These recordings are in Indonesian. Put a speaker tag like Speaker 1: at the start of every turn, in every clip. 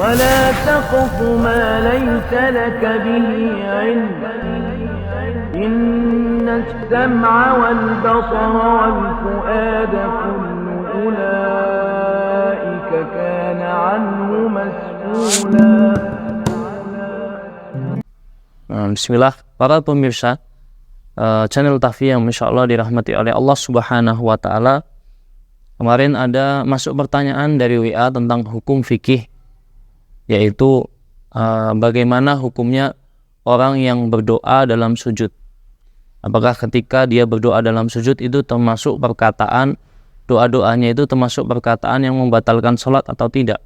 Speaker 1: ولا تقف ما ليس لك به علم إن السمع والبصر والفؤاد كل أولئك كان عنه مسؤولا.
Speaker 2: Bismillah, para pemirsa channel Tahfi yang Masya Allah dirahmati oleh Allah Subhanahu wa Ta'ala. Kemarin ada masuk pertanyaan dari WA tentang hukum fikih, yaitu bagaimana hukumnya orang yang berdoa dalam sujud. Apakah ketika dia berdoa dalam sujud itu termasuk perkataan, doa-doanya itu termasuk perkataan yang membatalkan sholat atau tidak?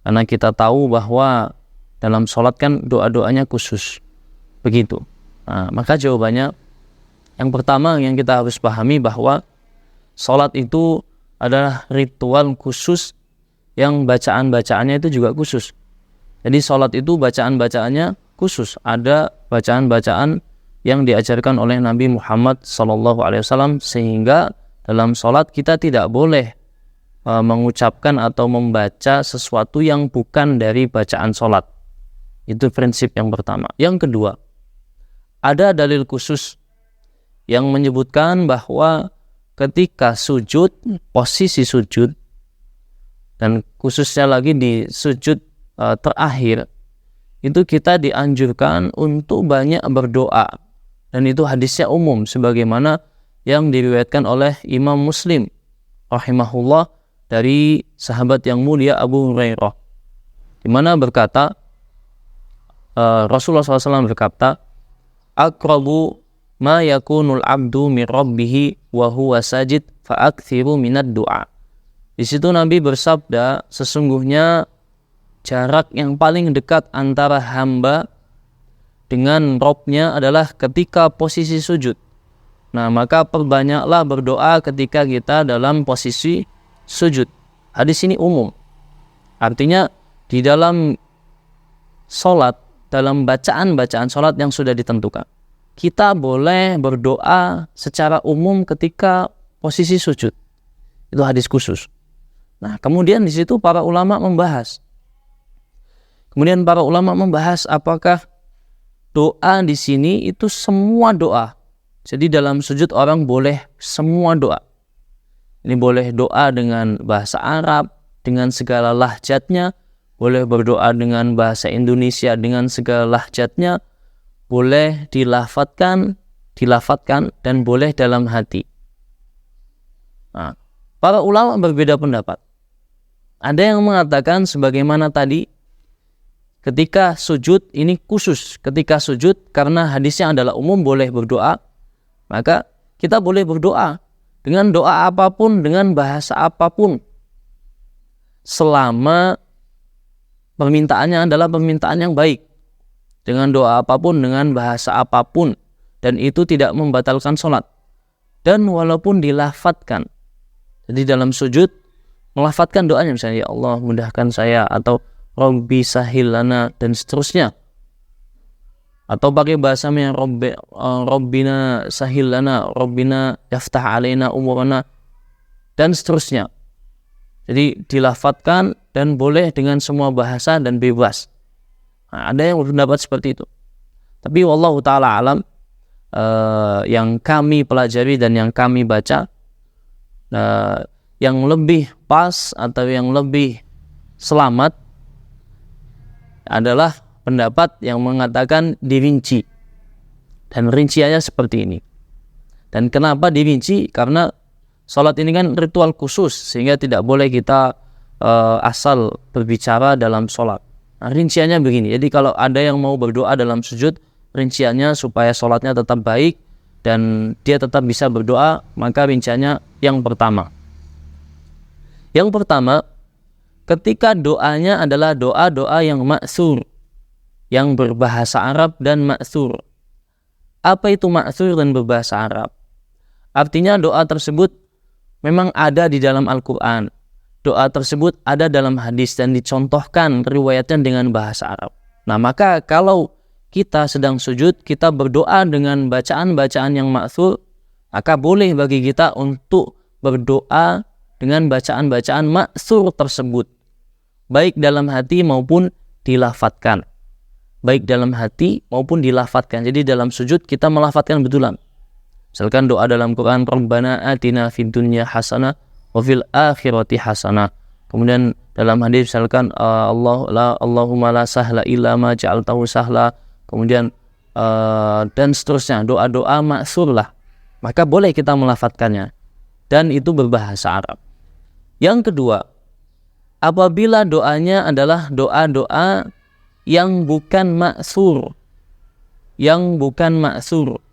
Speaker 2: Karena kita tahu bahwa dalam sholat kan doa-doanya khusus. Begitu. Nah, maka jawabannya yang pertama yang kita harus pahami bahwa sholat itu adalah ritual khusus yang bacaan-bacaannya itu juga khusus. Jadi sholat itu bacaan-bacaannya khusus. Ada bacaan-bacaan yang diajarkan oleh Nabi Muhammad SAW, sehingga dalam sholat kita tidak boleh mengucapkan atau membaca sesuatu yang bukan dari bacaan sholat. Itu prinsip yang pertama. Yang kedua, ada dalil khusus yang menyebutkan bahwa ketika sujud, posisi sujud, dan khususnya lagi di sujud terakhir, itu kita dianjurkan untuk banyak berdoa. Dan itu hadisnya umum, sebagaimana yang diriwayatkan oleh Imam Muslim rahimahullah dari sahabat yang mulia Abu Hurairah, di mana berkata, Rasulullah SAW berkata, aqrabu ma yakunul abdu min rabbihi wa huwa sajid fa'akthiru minad du'a. Di situ Nabi bersabda, sesungguhnya jarak yang paling dekat antara hamba dengan Robnya adalah ketika posisi sujud. Nah, maka perbanyaklah berdoa ketika kita dalam posisi sujud. Hadis ini umum. Artinya di dalam sholat, dalam bacaan-bacaan sholat yang sudah ditentukan, kita boleh berdoa secara umum ketika posisi sujud. Itu hadis khusus. Nah, kemudian di situ para ulama membahas. Apakah doa di sini itu semua doa. Jadi dalam sujud orang boleh semua doa. Ini boleh doa dengan bahasa Arab, dengan segala lahjatnya, boleh berdoa dengan bahasa Indonesia dengan segala lahjatnya, boleh dilafatkan dan boleh dalam hati. Nah, para ulama berbeda pendapat. Ada yang mengatakan sebagaimana tadi, ketika sujud ini khusus, ketika sujud karena hadisnya adalah umum boleh berdoa, maka kita boleh berdoa dengan doa apapun, dengan bahasa apapun, selama permintaannya adalah permintaan yang baik, dengan doa apapun, dengan bahasa apapun, dan itu tidak membatalkan sholat. Dan walaupun dilafatkan, jadi dalam sujud melafatkan doanya, misalnya ya Allah mudahkan saya, atau Rabbi sahil lana, dan seterusnya, atau pakai bahasa yang Rabbina sahil lana, Rabbina yaftah alaina umurana, dan seterusnya. Jadi dilafatkan dan boleh dengan semua bahasa dan bebas. Nah, ada yang berpendapat seperti itu. Tapi wallahu ta'ala alam, yang kami pelajari dan yang kami baca, yang lebih pas atau yang lebih selamat adalah pendapat yang mengatakan dirinci. Dan rinciannya seperti ini. Dan kenapa dirinci? Karena sholat ini kan ritual khusus, sehingga tidak boleh kita asal berbicara dalam sholat. Nah, rinciannya begini. Jadi kalau ada yang mau berdoa dalam sujud, rinciannya supaya sholatnya tetap baik dan dia tetap bisa berdoa, maka rinciannya yang pertama. Yang pertama, ketika doanya adalah doa-doa yang ma'tsur, yang berbahasa Arab dan ma'tsur. Apa itu ma'tsur dan berbahasa Arab? Artinya doa tersebut memang ada di dalam Al-Quran. Doa tersebut ada dalam hadis dan dicontohkan riwayatnya dengan bahasa Arab. Nah, maka kalau kita sedang sujud, kita berdoa dengan bacaan-bacaan yang ma'tsur, maka boleh bagi kita untuk berdoa dengan bacaan-bacaan ma'tsur tersebut. baik dalam hati maupun dilafadzkan. Baik dalam hati maupun dilafadzkan. Jadi dalam sujud kita melafadzkan betulan. Misalkan doa dalam Quran, Rabbana atina fid dunya hasanah wa fil akhirati hasanah. Kemudian dalam hadis misalkan Allahumma la sahla illa ma ja'altahu sahla. Kemudian dan seterusnya, doa-doa maksur lah. Maka boleh kita melafadzkannya. Dan itu berbahasa Arab. Yang kedua, apabila doanya adalah doa-doa yang bukan maksur. Yang bukan maksur.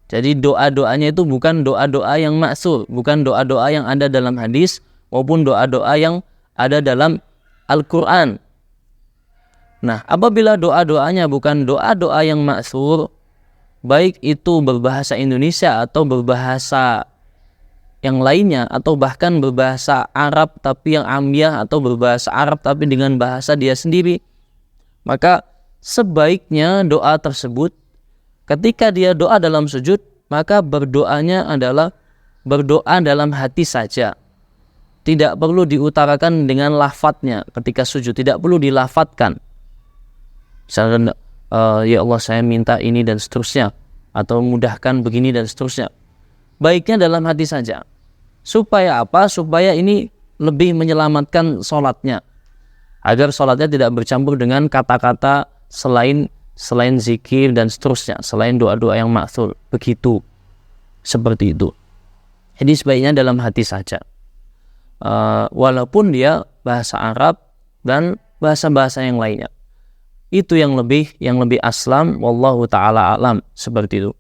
Speaker 2: Jadi doa-doanya itu bukan doa-doa yang maksur, bukan doa-doa yang ada dalam hadis maupun doa-doa yang ada dalam Al-Quran. Nah, apabila doa-doanya bukan doa-doa yang maksur, baik itu berbahasa Indonesia atau berbahasa yang lainnya, atau bahkan berbahasa Arab tapi yang amiyah, atau berbahasa Arab tapi dengan bahasa dia sendiri, maka sebaiknya doa tersebut ketika dia doa dalam sujud, maka berdoanya adalah berdoa dalam hati saja. Tidak perlu diutarakan dengan lafadznya ketika sujud, tidak perlu dilafadzkan. Misalkan, ya Allah saya minta ini dan seterusnya, atau mudahkan begini dan seterusnya. Baiknya dalam hati saja. Supaya apa? Supaya ini lebih menyelamatkan sholatnya. Agar sholatnya tidak bercampur dengan kata-kata selain zikir dan seterusnya, selain doa-doa yang maksur. Begitu. Seperti itu. Jadi sebaiknya dalam hati saja. Walaupun dia bahasa Arab dan bahasa-bahasa yang lainnya. Itu yang lebih aslam, wallahu ta'ala alam, seperti itu.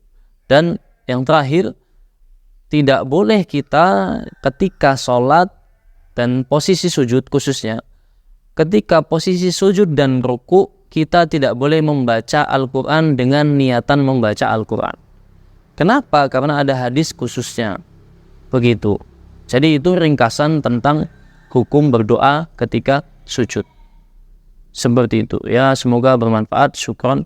Speaker 2: Dan yang terakhir, tidak boleh kita ketika sholat dan posisi sujud khususnya, ketika posisi sujud dan ruku, kita tidak boleh membaca Al-Quran dengan niatan membaca Al-Quran. Kenapa? Karena ada hadis khususnya. Begitu. Jadi itu ringkasan tentang hukum berdoa ketika sujud. Seperti itu. Ya, semoga bermanfaat. Syukron.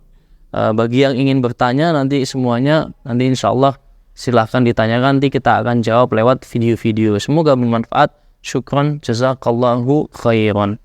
Speaker 2: Bagi yang ingin bertanya nanti semuanya, nanti insya Allah silahkan ditanyakan. Nanti kita akan jawab lewat video-video. Semoga bermanfaat. Syukron. Jazakallahu khairan.